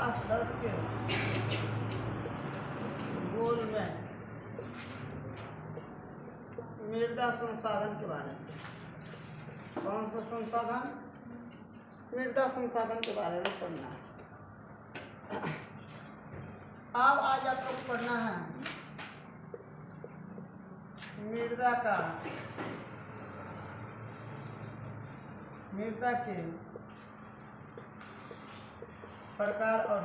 Class 10 के गोल में मृदा संसाधन के बारे में। कौन सा संसाधन? मृदा संसाधन के बारे में पढ़ना है। अब आज आप लोग पढ़ना है मृदा के प्रकार और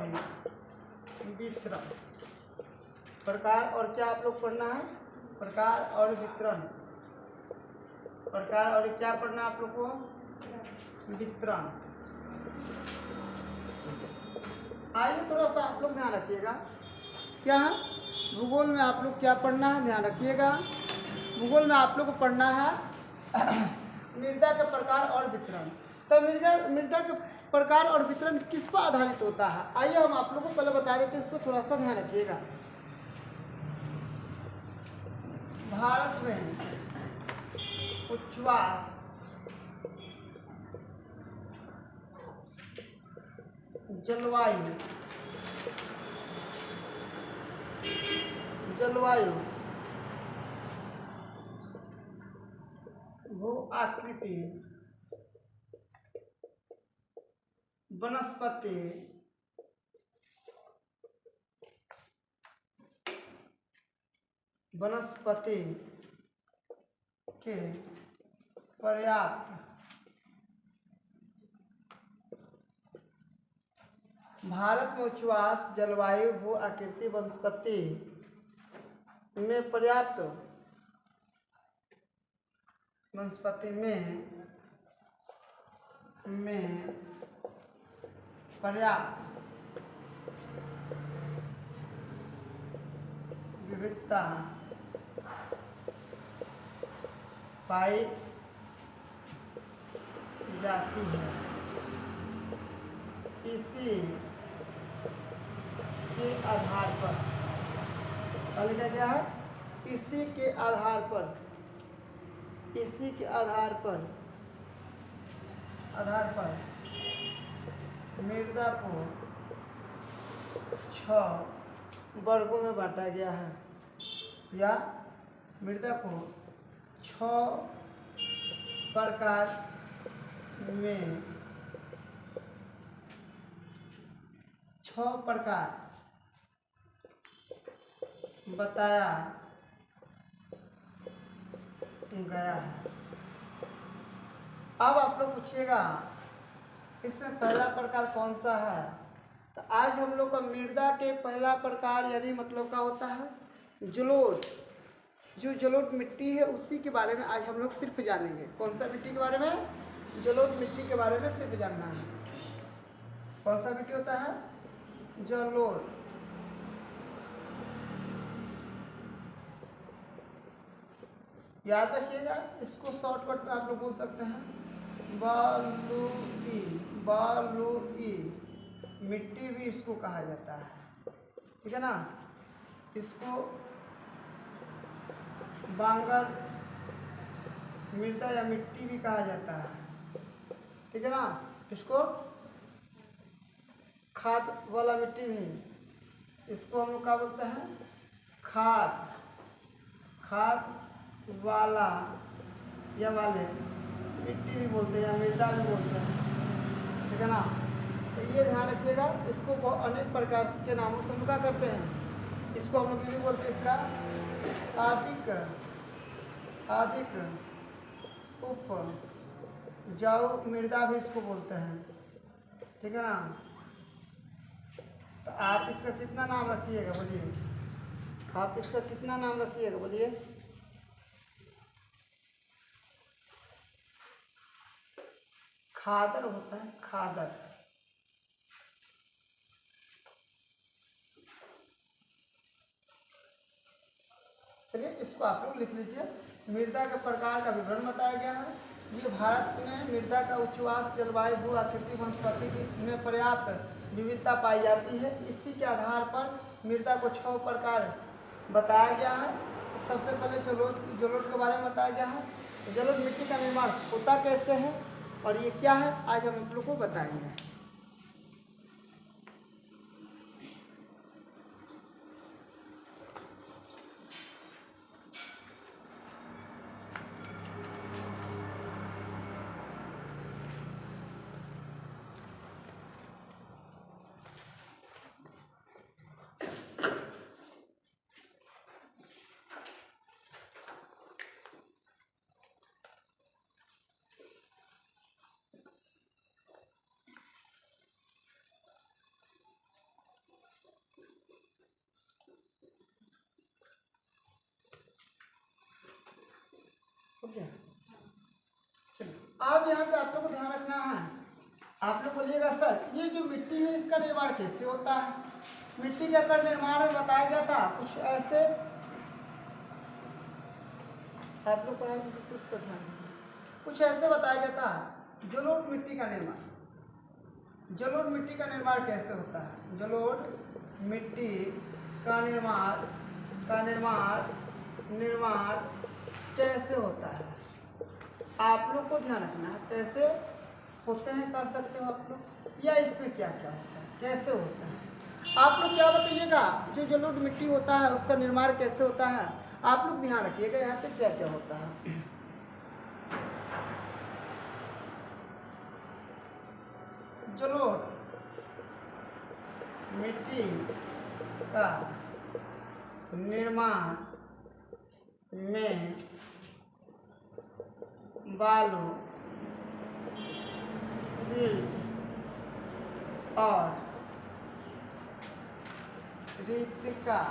वितरण। प्रकार और क्या आप लोग पढ़ना है? प्रकार और वितरण। प्रकार और क्या पढ़ना आप लोग को? वितरण। आइए थोड़ा सा आप लोग ध्यान रखिएगा। क्या है भूगोल में आप लोग क्या पढ़ना है? ध्यान रखिएगा। भूगोल में आप लोग को पढ़ना है मृदा के प्रकार और वितरण। तो मृदा के प्रकार और वितरण किस पर आधारित होता है? आइए हम आप लोगों को पहले बता देते हैं, इस पर थोड़ा सा ध्यान रखिएगा। भारत में उच्छ्वास, जलवायु, भू आकृति, वनस्पति, के पर्याप्त भारत में उच्छ्वास, जलवायु, भू आकृति, वनस्पति में पर्याप्त विविधता पाई जाती है। इसी के आधार पर क्या है? इसी के आधार पर मृदा को 6 वर्गों में बांटा गया है, या मृदा को 6 प्रकार में 6 प्रकार बताया गया है। अब आप लोग पूछिएगा इसमें पहला प्रकार कौन सा है? तो आज हम लोग का मृदा के पहला प्रकार यानी मतलब क्या होता है? जलोढ़। जो जलोढ़ मिट्टी है उसी के बारे में आज हम लोग सिर्फ जानेंगे। कौन सा मिट्टी के बारे में? जलोढ़ मिट्टी के बारे में सिर्फ जानना है। कौन सा मिट्टी होता है? जलोढ़। याद रखिएगा, इसको शॉर्टकट में आप लोग बोल सकते हैं बलुई मिट्टी भी इसको कहा जाता है। ठीक है ना? इसको बांगर मृदा या मिट्टी भी कहा जाता है। ठीक है ना? इसको खाद वाला मिट्टी भी, इसको हम लोग क्या बोलते हैं? खाद वाला या वाले मिट्टी भी बोलते हैं या मृदा भी बोलते हैं। ठीक है ना? तो ये ध्यान रखिएगा। इसको बहुत अनेक प्रकार के नामों से हम क्या करते हैं? इसको हम लोग ये भी बोलते हैं, इसका आदिक उपजाऊ मृदा भी इसको बोलते हैं। ठीक है ना? तो आप इसका कितना नाम रखिएगा? बोलिए, आप इसका कितना नाम रखिएगा? बोलिए। खादर होता है, खादर। चलिए इसको आप लोग लिख लीजिए। मृदा के प्रकार का विवरण बताया गया है। ये भारत में मृदा का उच्छ्वास, जलवायु, भू आकृति, वनस्पति में पर्याप्त विविधता पाई जाती है। इसी के आधार पर मृदा को 6 प्रकार बताया गया है। सबसे पहले जलोढ़ के बारे में बताया गया है। जलोढ़ मिट्टी का निर्माण होता कैसे है और ये क्या है, आज हम आप लोग को बताएंगे। अब यहाँ पे आप लोग को ध्यान रखना है, आप लोग बोलिएगा सर ये जो मिट्टी है इसका निर्माण कैसे होता है। मिट्टी का कर निर्माण में बताया गया था कुछ ऐसे, आप लोग पढ़ाई विशेष पर ध्यान दीजिए। कुछ ऐसे बताया गया था जलोढ़ मिट्टी का निर्माण। जलोढ़ मिट्टी का निर्माण कैसे होता है, जलोढ़ मिट्टी का निर्माण कैसे होता है, आप लोग को ध्यान रखना है। कैसे होते हैं कर सकते हो आप लोग, या इसमें क्या क्या होता है, कैसे होता है, आप लोग क्या बताइएगा। जो जलोढ़ मिट्टी होता है उसका निर्माण कैसे होता है, आप लोग ध्यान रखिएगा यहाँ पे क्या क्या होता है। जलोढ़ मिट्टी का निर्माण में बालू, सिल्ट और रेतिका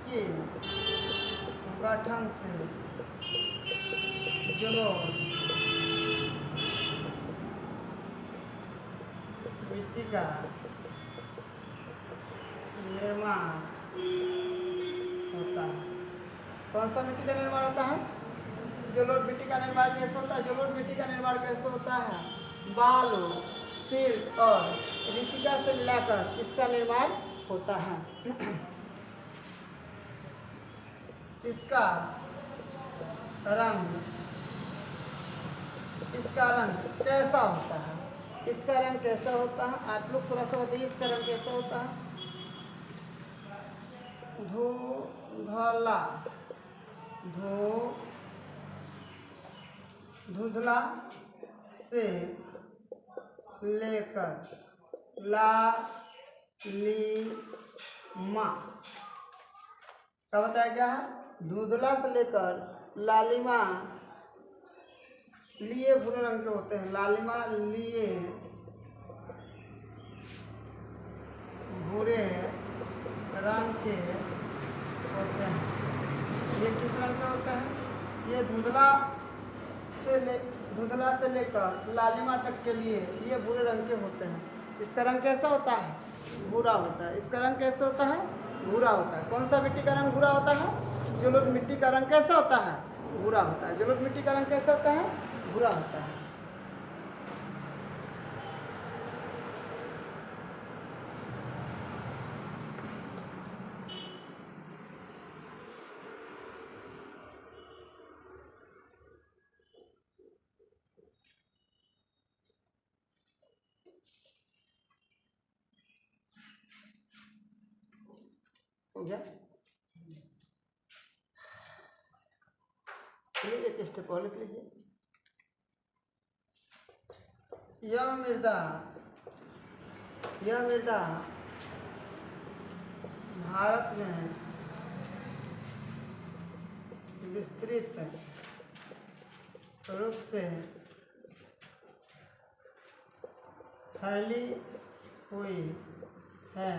के गठन से जलोढ़ मिट्टी का निर्माण होता है। कौन सा मिट्टी का निर्माण होता है, जलोढ़ मिट्टी का निर्माण कैसे होता है, जलोढ़ मिट्टी का निर्माण कैसे होता है, बालू, सिल्ट और रेतिका से मिलाकर इसका निर्माण होता है। इसका रंग कैसा होता है, इसका रंग कैसा होता है, आप लोग थोड़ा सा बताइए इसका रंग कैसा होता है। धुंधला से लेकर लालिमा क्या बताया गया है, धुंधला से लेकर लालिमा लिए भूरे रंग के होते हैं, लालिमा लिए भूरे रंग के होते हैं। ये किस रंग का होता है, ये धुंधला से लेकर लालिमा तक के लिए ये भूरे रंग के होते हैं। इसका रंग कैसा होता है, भूरा होता है। इसका रंग कैसे होता है, भूरा होता है। कौन सा मिट्टी का रंग भूरा होता है, जलोढ़ मिट्टी का रंग कैसा होता है, भूरा होता है। जलोढ़ मिट्टी का रंग कैसा होता है, भूरा होता है। हो गया, चलिए एक स्टेप और लिख लीजिए। यह मृदा भारत में विस्तृत रूप से फैली हुई है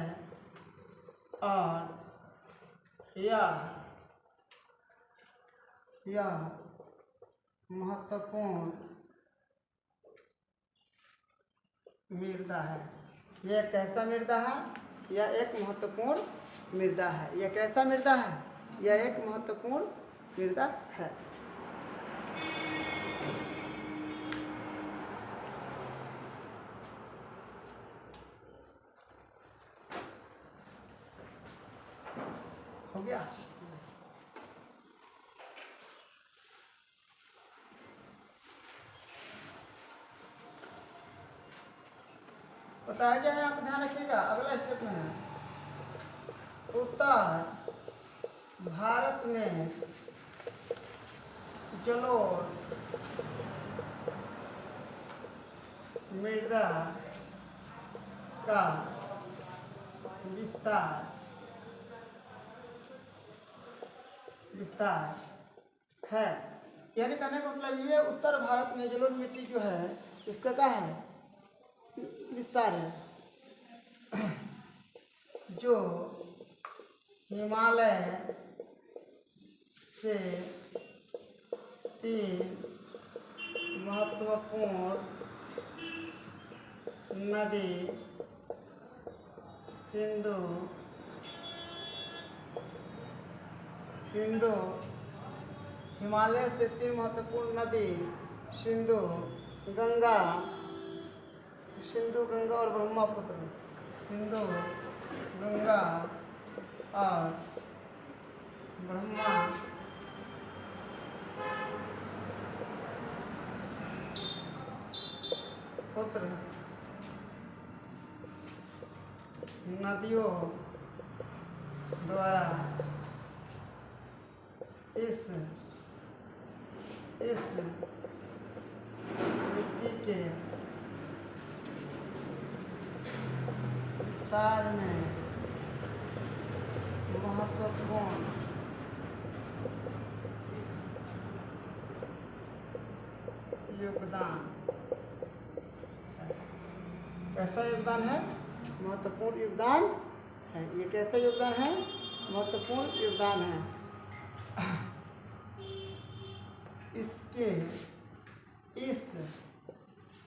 और यह महत्वपूर्ण मृदा है। यह कैसा मृदा है, यह एक महत्वपूर्ण मृदा है। यह कैसा मृदा है, यह एक महत्वपूर्ण मृदा है। हो गया। बताया गया है, आप ध्यान रखिएगा। अगला स्टेप में है उत्तर भारत में जलोढ़ मृदा का विस्तार है। यानी कहने का मतलब ये उत्तर भारत में जलोढ़ मिट्टी जो है इसका क्या है, विस्तार है। जो हिमालय से 3 महत्वपूर्ण नदी सिंधु हिमालय से 3 महत्वपूर्ण नदी सिंधु, गंगा और ब्रह्मपुत्र। सिंधु, गंगा और ब्रह्मपुत्र नदियों द्वारा इस मिट्टी के विस्तार में महत्वपूर्ण योगदान। कैसा योगदान है? महत्वपूर्ण योगदान है। ये कैसा योगदान है? महत्वपूर्ण योगदान है। इसके